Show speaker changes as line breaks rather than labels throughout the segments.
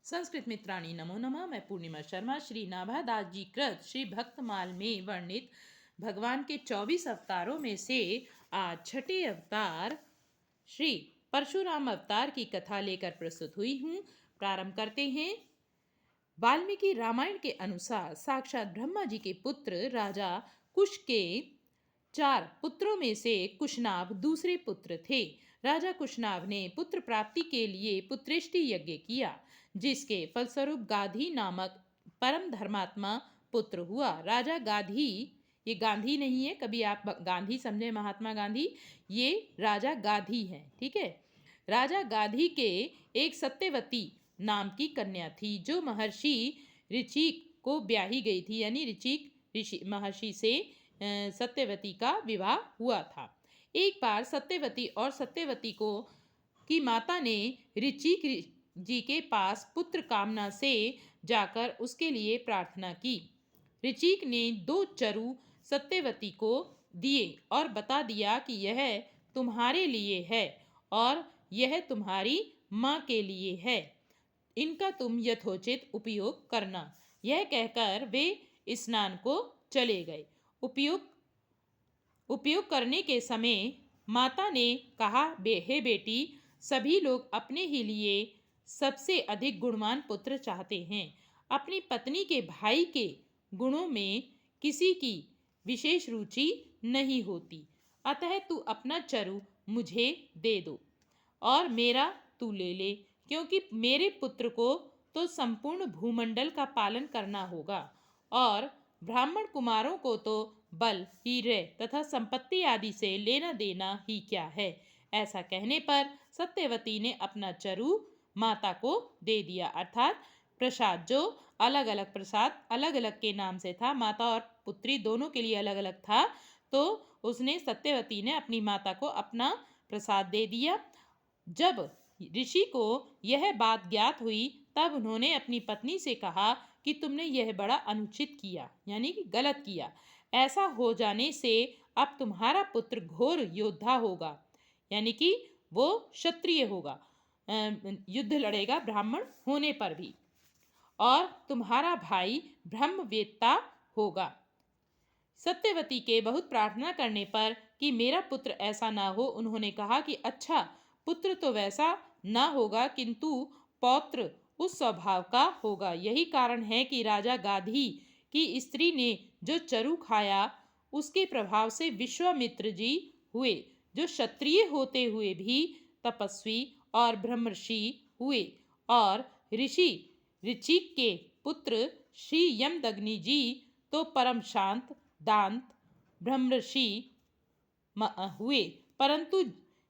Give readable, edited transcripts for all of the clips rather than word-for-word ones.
संस्कृत मित्राणी नमो नमः। मैं पूर्णिमा शर्मा श्री नाभादास जी कृत श्री भक्तमाल में वर्णित भगवान के 24 अवतारों में से आज छठे अवतार श्री परशुराम अवतार की कथा लेकर प्रस्तुत हुई हूँ। प्रारंभ करते हैं। वाल्मीकि रामायण के अनुसार साक्षात ब्रह्मा जी के पुत्र राजा कुश के 4 पुत्रों में से कुशनाभ दूसरे पुत्र थे। राजा कुशनाभ ने पुत्र प्राप्ति के लिए पुत्रेष्टि यज्ञ किया, जिसके फलस्वरूप गाधी नामक परम धर्मात्मा पुत्र हुआ। राजा गाधी, ये गांधी नहीं है, कभी आप गांधी समझे महात्मा गांधी, ये राजा गाधी है, ठीक है। राजा गाधी के एक सत्यवती नाम की कन्या थी, जो महर्षि ऋचिक को ब्याही गई थी, यानी ऋचिक ऋषि महर्षि से सत्यवती का विवाह हुआ था। एक बार सत्यवती और सत्यवती को की माता ने ऋचिक जी के पास पुत्र कामना से जाकर उसके लिए प्रार्थना की। ऋचिक ने 2 चरु सत्यवती को दिए और बता दिया कि यह तुम्हारे लिए है और यह तुम्हारी माँ के लिए है, इनका तुम यथोचित उपयोग करना। यह कहकर वे स्नान को चले गए। उपयोग करने के समय माता ने कहा, हे बेटी, सभी लोग अपने ही लिए सबसे अधिक गुणवान पुत्र चाहते हैं। अपनी पत्नी के भाई के गुणों में किसी की विशेष रुचि नहीं होती, अतः तू अपना चरु मुझे दे दो और मेरा तू ले ले, क्योंकि मेरे पुत्र को तो संपूर्ण भूमंडल का पालन करना होगा और ब्राह्मण कुमारों को तो बल, हीरे तथा संपत्ति आदि से लेना देना ही क्या है। ऐसा कहने पर सत्यवती ने अपना चरु माता को दे दिया, अर्थात प्रसाद, जो अलग अलग प्रसाद अलग अलग के नाम से था, माता और पुत्री दोनों के लिए अलग अलग था, तो उसने सत्यवती ने अपनी माता को अपना प्रसाद दे दिया। जब ऋषि को यह बात ज्ञात हुई, तब उन्होंने अपनी पत्नी से कहा कि तुमने यह बड़ा अनुचित किया, यानी कि गलत किया। ऐसा हो जाने से अब तुम्हारा पुत्र घोर योद्धा होगा, यानी कि वो क्षत्रिय होगा, युद्ध लड़ेगा ब्राह्मण होने पर भी, और तुम्हारा भाई ब्रह्मवेत्ता होगा। सत्यवती के बहुत प्रार्थना करने पर कि मेरा पुत्र ऐसा ना हो, उन्होंने कहा कि अच्छा, पुत्र तो वैसा ना होगा, किंतु पौत्र उस स्वभाव का होगा। यही कारण है कि राजा गाधी की स्त्री ने जो चरु खाया, उसके प्रभाव से विश्वामित्र जी हुए, जो क्षत्रिय होते हुए भी तपस्वी और ब्रह्मर्षि हुए, और ऋषि ऋचिक के पुत्र श्री यमदग्नि जी तो परम शांत दांत ब्रह्मर्षि हुए, परंतु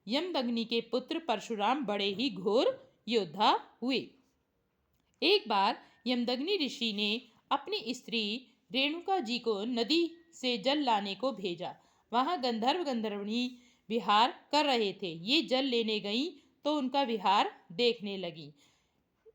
यमदग्नि के पुत्र परशुराम बड़े ही घोर योद्धा हुए। एक बार यमदग्नि ऋषि ने अपनी स्त्री रेणुका जी को नदी से जल लाने को भेजा। वहां गंधर्व गंधर्वणी विहार कर रहे थे। ये जल लेने गईं तो उनका विहार देखने लगी।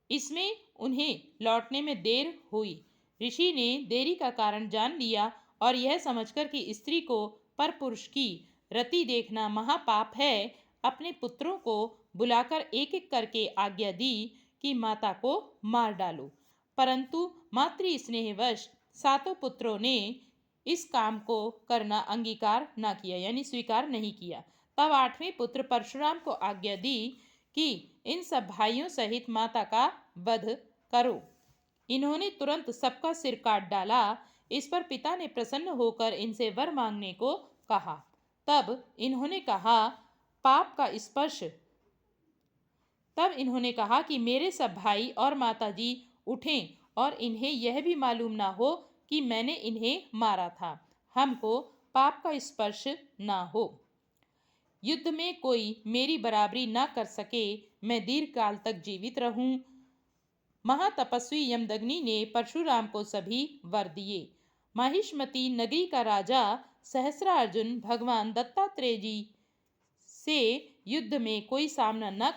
इसमें उन्हें लौटने में देर हुई। ऋषि ने देरी का कारण जान लिया और यह समझकर कि स्त्री को परपुरुष की रति देखना महापाप है, अपने पुत्रों को बुलाकर एक एक करके आज्ञा दी कि माता को मार डालो। परंतु मातृ स्नेहवश 7 पुत्रों ने इस काम को करना अंगीकार न किया, यानी स्वीकार नहीं किया। तब 8वें पुत्र परशुराम को आज्ञा दी कि इन सब भाइयों सहित माता का वध करो। इन्होंने तुरंत सबका सिर काट डाला। इस पर पिता ने प्रसन्न होकर इनसे वर मांगने को कहा। तब इन्होंने कहा कि मेरे सब भाई और माताजी उठें और इन्हें यह भी मालूम ना हो कि मैंने इन्हें मारा था। हमको पाप का स्पर्श ना हो। युद्ध में कोई मेरी बराबरी ना कर सके, मैं दीर्घ काल तक जीवित रहूं। महातपस्वी यमदग्नि ने परशुराम को सभी वर दिए। माहिष्मती नगरी का राजा सहस्रार्जुन भगवान दत्तात्रेय जी से युद्ध में कोई सामना न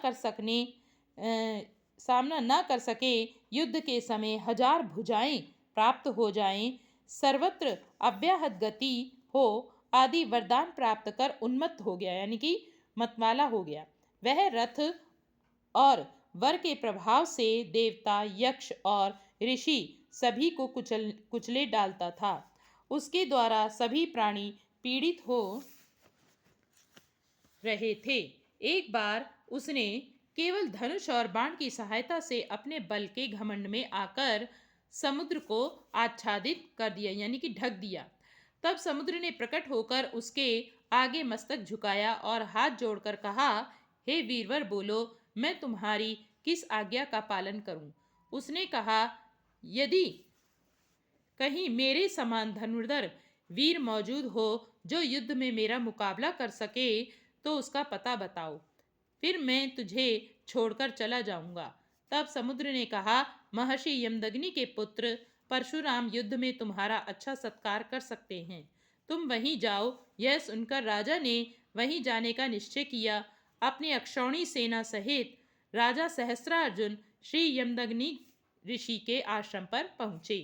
कर सके, युद्ध के समय 1000 भुजाएं प्राप्त हो जाएं, सर्वत्र अव्याहत गति हो आदि वरदान प्राप्त कर उन्मत्त हो गया, यानी कि मतवाला हो गया। वह रथ और वर के प्रभाव से देवता, यक्ष और ऋषि सभी को कुचले डालता था। उसके द्वारा सभी प्राणी पीड़ित हो रहे थे। एक बार उसने केवल धनुष और बाण की सहायता से अपने बल के घमंड में आकर समुद्र को आच्छादित कर दिया, यानी कि ढक दिया। तब समुद्र ने प्रकट होकर उसके आगे मस्तक झुकाया और हाथ जोड़कर कहा, हे वीरवर, बोलो, मैं तुम्हारी किस आज्ञा का पालन करूं? उसने कहा, यदि कहीं मेरे समान धनुर्धर वीर मौजूद हो जो युद्ध में मेरा मुकाबला कर सके तो उसका पता बताओ, फिर मैं तुझे छोड़कर चला जाऊंगा। तब समुद्र ने कहा, महर्षि यमदग्नि के पुत्र परशुराम युद्ध में तुम्हारा अच्छा सत्कार कर सकते हैं, तुम वहीं जाओ। यह सुनकर राजा ने वहीं जाने का निश्चय किया। अपनी अक्षौणी सेना सहित राजा सहस्त्रार्जुन श्री यमदग्नि ऋषि के आश्रम पर पहुँचे।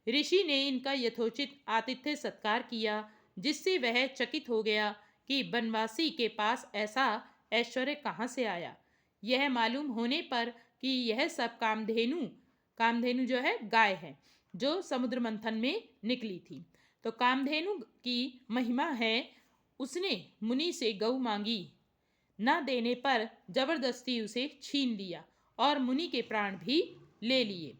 ऋषि ने इनका यथोचित आतिथ्य सत्कार किया, जिससे वह चकित हो गया कि बनवासी के पास ऐसा ऐश्वर्य कहाँ से आया। यह मालूम होने पर कि यह सब कामधेनु जो है गाय है, जो समुद्र मंथन में निकली थी। तो कामधेनु की महिमा है। उसने मुनि से गौ मांगी, न देने पर जबरदस्ती उसे छीन लिया और मुनि के प्राण भी ले लिए।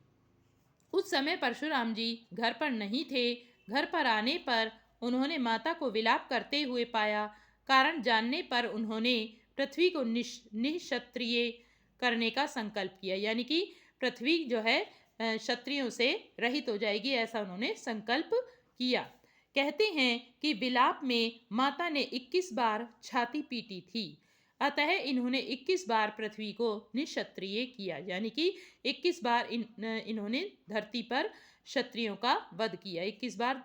उस समय परशुराम जी घर पर नहीं थे। घर पर आने पर उन्होंने माता को विलाप करते हुए पाया। कारण जानने पर उन्होंने पृथ्वी को निःक्षत्रिय करने का संकल्प किया, यानी कि पृथ्वी जो है क्षत्रियों से रहित हो जाएगी, ऐसा उन्होंने संकल्प किया। कहते हैं कि विलाप में माता ने 21 बार छाती पीटी थी, अतः इन्होंने 21 बार पृथ्वी को निःक्षत्रिय किया, यानी कि 21 बार इन्होंने धरती पर क्षत्रियों का वध किया। 21 बार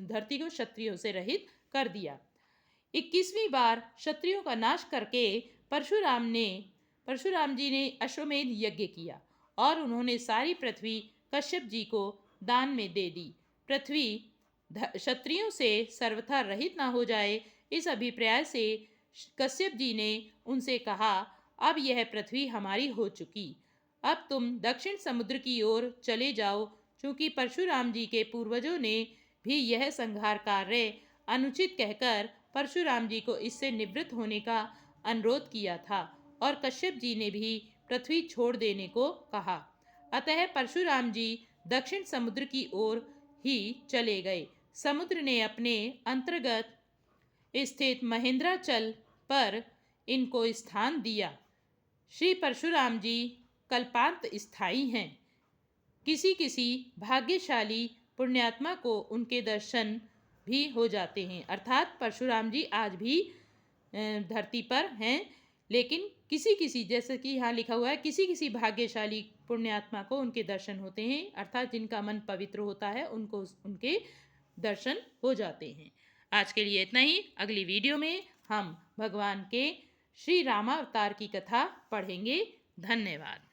धरती को क्षत्रियों से रहित कर दिया। 21वीं बार क्षत्रियों का नाश करके परशुराम जी ने अश्वमेध यज्ञ किया और उन्होंने सारी पृथ्वी कश्यप जी को दान में दे दी। पृथ्वी क्षत्रियों से सर्वथा रहित ना हो जाए, इस अभिप्राय से कश्यप जी ने उनसे कहा, अब यह पृथ्वी हमारी हो चुकी, अब तुम दक्षिण समुद्र की ओर चले जाओ। क्योंकि परशुराम जी के पूर्वजों ने भी यह संहार कार्य अनुचित कहकर परशुराम जी को इससे निवृत्त होने का अनुरोध किया था और कश्यप जी ने भी पृथ्वी छोड़ देने को कहा। अतः परशुराम जी दक्षिण समुद्र की ओर ही चले गए। समुद्र ने अपने अंतर्गत स्थित महेंद्राचल पर इनको स्थान दिया। श्री परशुराम जी कल्पांत स्थायी हैं। किसी किसी भाग्यशाली पुण्यात्मा को उनके दर्शन भी हो जाते हैं। अर्थात परशुराम जी आज भी धरती पर हैं, लेकिन किसी किसी, जैसे कि यहाँ लिखा हुआ है, किसी किसी भाग्यशाली पुण्यात्मा को उनके दर्शन होते हैं, अर्थात जिनका मन पवित्र होता है उनको उनके दर्शन हो जाते हैं। आज के लिए इतना ही। अगली वीडियो में हम भगवान के श्री रामावतार की कथा पढ़ेंगे। धन्यवाद।